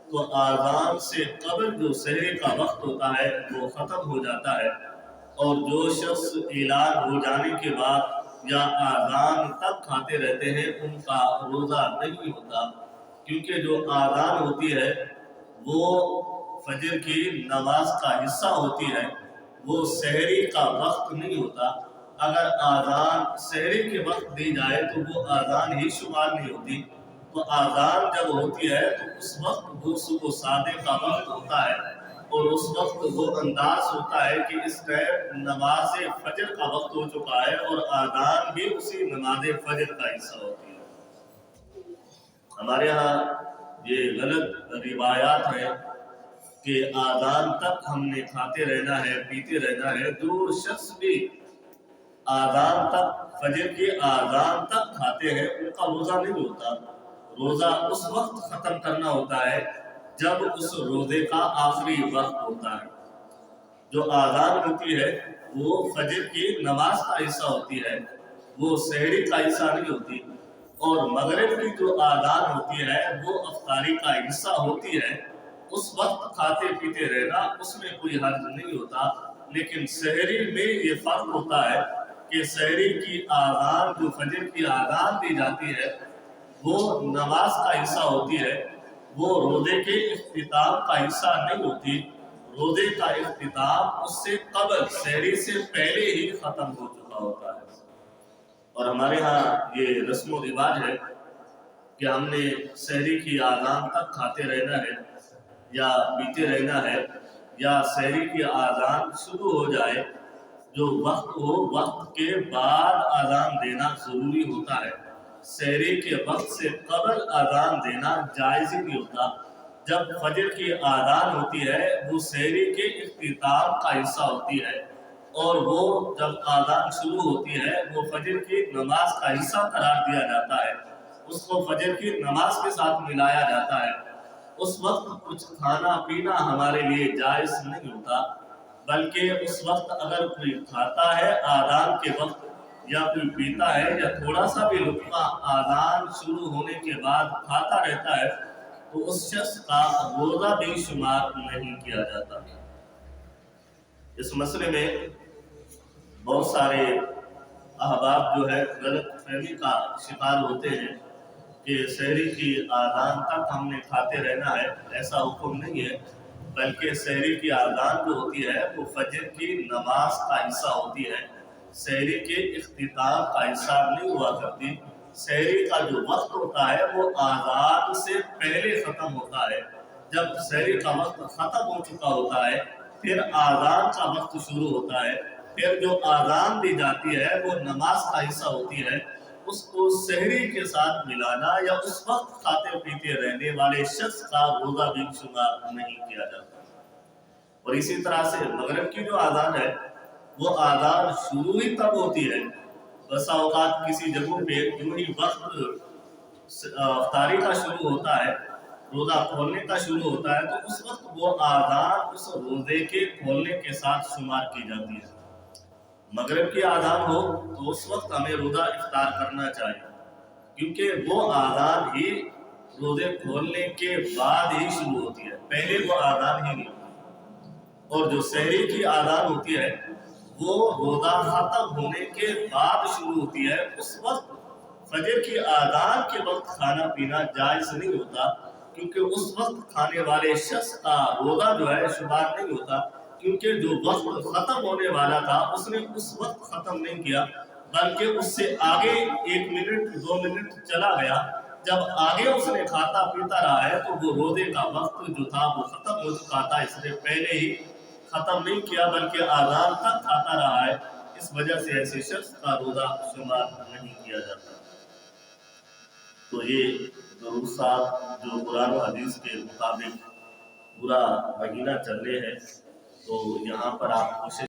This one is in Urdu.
تو آذان سے قبل جو سحری کا وقت ہوتا ہے وہ ختم ہو جاتا ہے، اور جو شخص اعلان ہو جانے کے بعد یا آذان تک کھاتے رہتے ہیں ان کا روزہ نہیں ہوتا، کیونکہ جو آذان ہوتی ہے وہ فجر کی نماز کا حصہ ہوتی ہے، وہ سحری کا وقت نہیں ہوتا۔ اگر آذان سحری کے وقت دی جائے تو وہ آذان ہی شمار نہیں ہوتی، تو آذان جب ہوتی ہے تو اس وقت وہ صبح صادق کا وقت ہوتا ہے، اور اس وقت وہ انداز ہوتا ہے کہ اس ٹائم نماز فجر کا وقت ہو چکا ہے، اور آذان بھی اسی نماز فجر کا حصہ ہوتی ہے۔ ہمارے ہاں یہ غلط روایات ہیں کہ آذان تک ہم نے کھاتے رہنا ہے، پیتے رہنا ہے۔ جو شخص بھی آذان تک، فجر کی آذان تک کھاتے ہیں ان کا روزہ نہیں ہوتا۔ روزہ اس وقت ختم کرنا ہوتا ہے جب اس روزے کا آخری وقت ہوتا ہے۔ جو آذان ہوتی ہے وہ فجر کی نماز کا حصہ ہوتی ہے، وہ سحری کا حصہ نہیں ہوتی، اور مغرب کی جو آذان ہوتی ہے وہ افطاری کا حصہ ہوتی ہے۔ اس وقت کھاتے پیتے رہنا اس میں کوئی حرج نہیں ہوتا، لیکن سحری میں یہ فرق ہوتا ہے کہ سحری کی آذان، جو فجر کی آذان دی جاتی ہے وہ نماز کا حصہ ہوتی ہے، وہ روزے کے اختتام کا حصہ نہیں ہوتی۔ روزے کا اختتام اس سے قبل، سحری سے پہلے ہی ختم ہو چکا ہوتا ہے۔ اور ہمارے ہاں یہ رسم و رواج ہے کہ ہم نے سحری کی آذان تک کھاتے رہنا ہے یا پیتے رہنا ہے، یا سحری کی آذان شروع ہو جائے، جو وقت ہو وقت کے بعد آذان دینا ضروری ہوتا ہے۔ سحری کے وقت سے قبل آذان دینا جائز ہی نہیں ہوتا۔ جب فجر کی آذان ہوتی ہے وہ سحری کے اختتام کا حصہ ہوتی ہے، اور وہ جب آذان شروع ہوتی ہے وہ فجر کی نماز کا حصہ قرار دیا جاتا ہے، اس کو فجر کی نماز کے ساتھ ملایا جاتا ہے۔ اس وقت کچھ کھانا پینا ہمارے لیے جائز نہیں ہوتا، بلکہ اس وقت اگر کوئی کھاتا ہے آذان کے وقت، یا کوئی پیتا ہے یا تھوڑا سا بھی لقمہ آذان شروع ہونے کے بعد کھاتا رہتا ہے تو اس شخص کا روزہ بھی شمار نہیں کیا جاتا۔ اس مسئلے میں بہت سارے احباب جو ہے غلط فہمی کا شکار ہوتے ہیں کہ سحری کی آذان تک ہم نے کھاتے رہنا ہے۔ ایسا حکم نہیں ہے، بلکہ سحری کی آذان جو ہوتی ہے وہ فجر کی نماز کا حصہ ہوتی ہے، سحری کے اختتام کا حصہ نہیں ہوا کرتی۔ سحری کا جو وقت ہوتا ہے وہ آذان سے پہلے ختم ہوتا ہے۔ جب سحری کا وقت ختم ہو چکا ہوتا ہے پھر آذان کا وقت شروع ہوتا ہے، پھر جو آذان دی جاتی ہے وہ نماز کا حصہ ہوتی ہے، اس کو سحری کے ساتھ ملانا یا اس وقت کھاتے پیتے رہنے والے شخص کا روزہ بھی شمار نہیں کیا جاتا۔ اور اسی طرح سے مغرب کی جو آذان ہے وہ آذان شروع ہی تب ہوتی ہے، بسا اوقات کسی جگہوں پہ جو ہی وقت افطاری کا شروع ہوتا ہے، روزہ کھولنے کا شروع ہوتا ہے، تو اس وقت وہ آذان اس روزے کے کھولنے کے ساتھ شمار کی جاتی ہے۔ مغرب کی آذان ہو تو اس وقت ہمیں روزہ افطار کرنا چاہیے، کیونکہ وہ آذان ہی روزے کھولنے کے بعد ہی شروع ہوتی ہے، پہلے وہ آذان ہی نہیں ہوتی۔ اور جو سحری کی آذان ہوتی ہے وہ روزہ ختم ہونے کے بعد شروع ہوتی ہے۔ اس وقت فجر کی آذان کے وقت کھانا پینا جائز نہیں ہوتا، کیونکہ اس وقت کھانے والے شخص کا روزہ جو ہے شمار نہیں ہوتا، کیونکہ جو وقت ختم ہونے والا تھا اس نے اس وقت ختم نہیں کیا، بلکہ اس سے آگے 1 منٹ 2 منٹ چلا گیا۔ جب آگے اس نے کھاتا پیتا رہا ہے تو وہ روزے کا وقت جو تھا وہ ختم ہو چکا تھا، اس نے پہلے ہی ختم نہیں کیا بلکہ آذان تک کھاتا رہا ہے، اس وجہ سے ایسے شخص کا روزہ شمار نہیں کیا جاتا۔ تو یہ ضرور صاحب جو قرآن و حدیث کے مطابق پورا مہینہ چل رہے ہیں، تو یہاں پر آپ کوشش